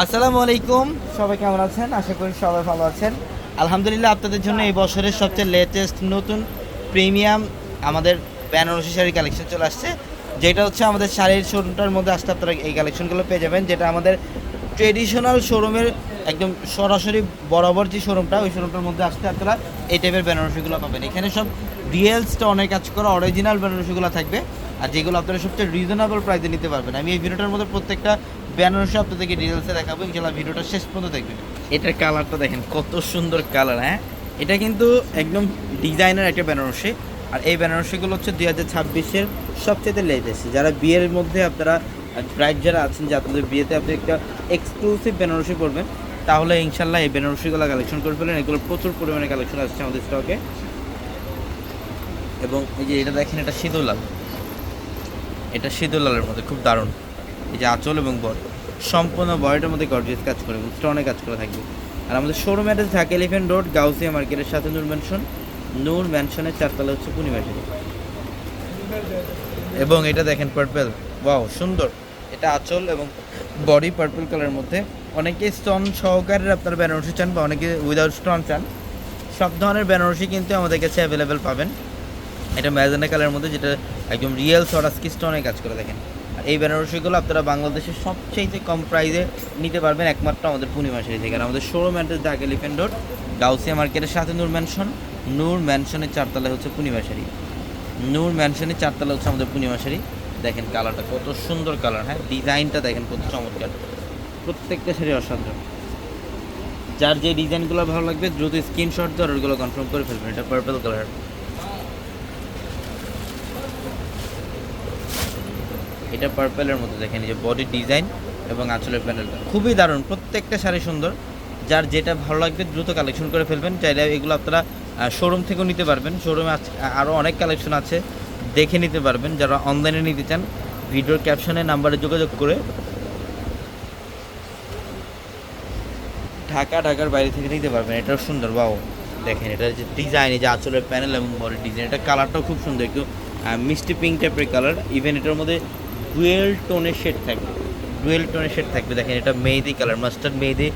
আসসালামু আলাইকুম, সবাই কেমন আছেন? আশা করি সবাই ভালো আছেন। আলহামদুলিল্লাহ, আপনাদের জন্য এই বছরের সবচেয়ে লেটেস্ট নতুন প্রিমিয়াম আমাদের বেনারসি শাড়ি কালেকশন চলে আসছে, যেটা হচ্ছে আমাদের শাড়ির শোরুমটার মধ্যে আসতে আপনারা এই কালেকশনগুলো পেয়ে যাবেন, যেটা আমাদের ট্রেডিশনাল শোরুমের একদম সরাসরি বরাবর যে শোরুমটা, ওই শোরুমটার মধ্যে আসতে আপনারা এই টাইপের বেনারসিগুলো পাবেন। এখানে সব রিয়েল স্টোনে কাজ করা অরিজিনাল বেনারসিগুলো থাকবে, আর যেগুলো আপনারা সবচেয়ে রিজনেবল প্রাইসে নিতে পারবেন। আমি এই ভিডিওটার মধ্যে প্রত্যেকটা বেনারসি আপনাদেরকে ডিটেলসে দেখাবো, ইনশাআল্লাহ ভিডিওটা শেষ পর্যন্ত দেখবেন। এটার কালারটা দেখেন কত সুন্দর কালার। হ্যাঁ, এটা কিন্তু একদম ডিজাইনার একটা বেনারসি, আর এই বেনারসিগুলো হচ্ছে 2026-এর সবচেয়ে লেটেস্ট। যারা বিয়ের মধ্যে আপনারা ব্রাইড যারা আছেন, যে আপনাদের বিয়েতে আপনি একটা এক্সক্লুসিভ বেনারসি করবেন, তাহলে ইনশাল্লাহ এই বেনারসিগুলো কালেকশন করে ফেলেন। এগুলো প্রচুর পরিমাণে কালেকশন আসছে আমাদের স্টকে। এবং এই যে এটা দেখেন, এটা সিঁদুর লাল, এটা সিঁদুর লালের মধ্যে খুব দারুণ। এই যে আঁচল এবং বডি, সম্পূর্ণ বডিটার মধ্যে গর্জিয়াস কাজ করে এবং স্টোনে কাজ করা থাকবে। আর আমাদের showroom address Dhaka elephant road, Gausia মার্কেটের সাথে নূর ম্যানশনের 4তলা হচ্ছে পূর্ণিমা শাড়ি। এবং এটা দেখেন পার্পেল, ওয়াও সুন্দর। এটা আঁচল এবং বডি পার্পল কালারের মধ্যে। অনেকে স্টোন সহকারে আপনার বেনারসি চান, বা অনেকে উইদাউট স্টোন চান, সব ধরনের বেনারসি কিন্তু আমাদের কাছে অ্যাভেলেবেল পাবেন। এটা ম্যাজেন্ডা কালারের মধ্যে, যেটা একদম রিয়েল সরাসকি স্টোনে কাজ করে দেখেন। আর এই বেনারসিগুলো আপনারা বাংলাদেশের সবচেয়ে কম প্রাইসে নিতে পারবেন একমাত্র আমাদের পূর্ণিমা শাড়ি থেকে। আর আমাদের showroom address Dhaka elephant road, Gausia মার্কেটের সাথে নূর ম্যানশনের 4তলায় হচ্ছে পূর্ণিমা শাড়ি। নূর ম্যানশনের 4তলা হচ্ছে আমাদের পূর্ণিমা শাড়ি। দেখেন কালারটা কত সুন্দর কালার। হ্যাঁ, ডিজাইনটা দেখেন কত চমৎকার, প্রত্যেকটা শাড়ি অসাধারণ। যার যে ডিজাইনগুলো ভালো লাগবে দ্রুত স্ক্রিনশট দিয়ে অর্ডারগুলো কনফার্ম করে ফেলবেন। এটা পার্পল কালার, এটা পার্পেলের মধ্যে দেখেন এই যে বডি ডিজাইন এবং আঁচলের প্যানেলটা খুবই দারুণ। প্রত্যেকটা শাড়ি সুন্দর, যার যেটা ভালো লাগবে দ্রুত কালেকশন করে ফেলবেন। চাইলে এগুলো আপনারা শোরুম থেকেও নিতে পারবেন। শোরুমে আরও অনেক কালেকশন আছে, দেখে নিতে পারবেন। যারা অনলাইনে নিতে চান, ভিডিওর ক্যাপশনে নাম্বারে যোগাযোগ করে ঢাকার বাইরে থেকে নিতে পারবেন। এটাও সুন্দর, বাও দেখেন এটার যে ডিজাইন, এই যে আঁচলের প্যানেল এবং বডি ডিজাইন, এটা কালারটাও খুব সুন্দর, একটু মিষ্টি পিঙ্ক টাইপের কালার। ইভেন এটার মধ্যে ডুয়েল টোনের শেড থাকবে, দেখেন এটা মেহেদি কালার, মাস্টার্ড মেহেদি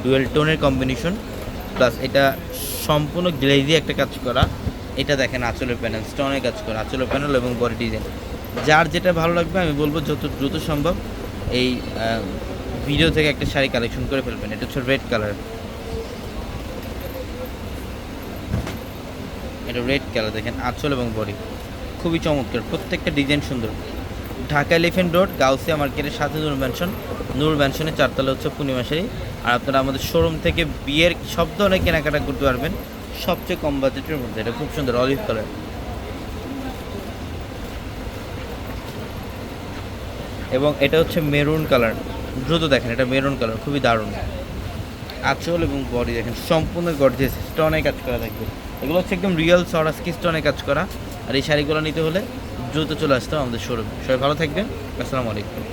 ডুয়েল টোনের কম্বিনেশন, প্লাস এটা সম্পূর্ণ গ্লেজি একটা কাজ করা। এটা দেখেন আঁচলের প্যানেল, স্টোনের কাজ করা আঁচলের প্যানেল এবং বডি ডিজাইন। যার যেটা ভালো লাগবে আমি বলবো যত দ্রুত সম্ভব এই ভিডিও থেকে একটা শাড়ি কালেকশন করে ফেলবেন। এটা হচ্ছে রেড কালার, এটা রেড কালার দেখেন আঁচল এবং বডি খুবই চমৎকার, প্রত্যেকটা ডিজাইন সুন্দর। ঢাকা এলিফ্যান্ট রোড, গাউসিয়া মার্কেটের সাথে নূর ম্যানশনের 4তলা হচ্ছে পূর্ণিমা শাড়ি। আর আপনারা আমাদের শোরুম থেকে বিয়ের সব ধরনের কেনাকাটা করতে পারবেন সবচেয়ে কম বাজেটের মধ্যে। এটা খুব সুন্দর অলিভ কালার, এবং এটা হচ্ছে মেরুন কালার। দ্রুত দেখেন, এটা মেরুন কালার খুবই দারুণ। আঁচল এবং বডি দেখেন সম্পূর্ণ গর্জিয়াস, স্টোনে কাজ করা থাকবে। এগুলো হচ্ছে একদম রিয়েল সরাসকি স্টোনে কাজ করা। আর এই শাড়িগুলো নিতে হলে দ্রুত চলে আসতে হবে আমাদের শোরুমে। সবাই ভালো থাকবেন, আসসালামু আলাইকুম।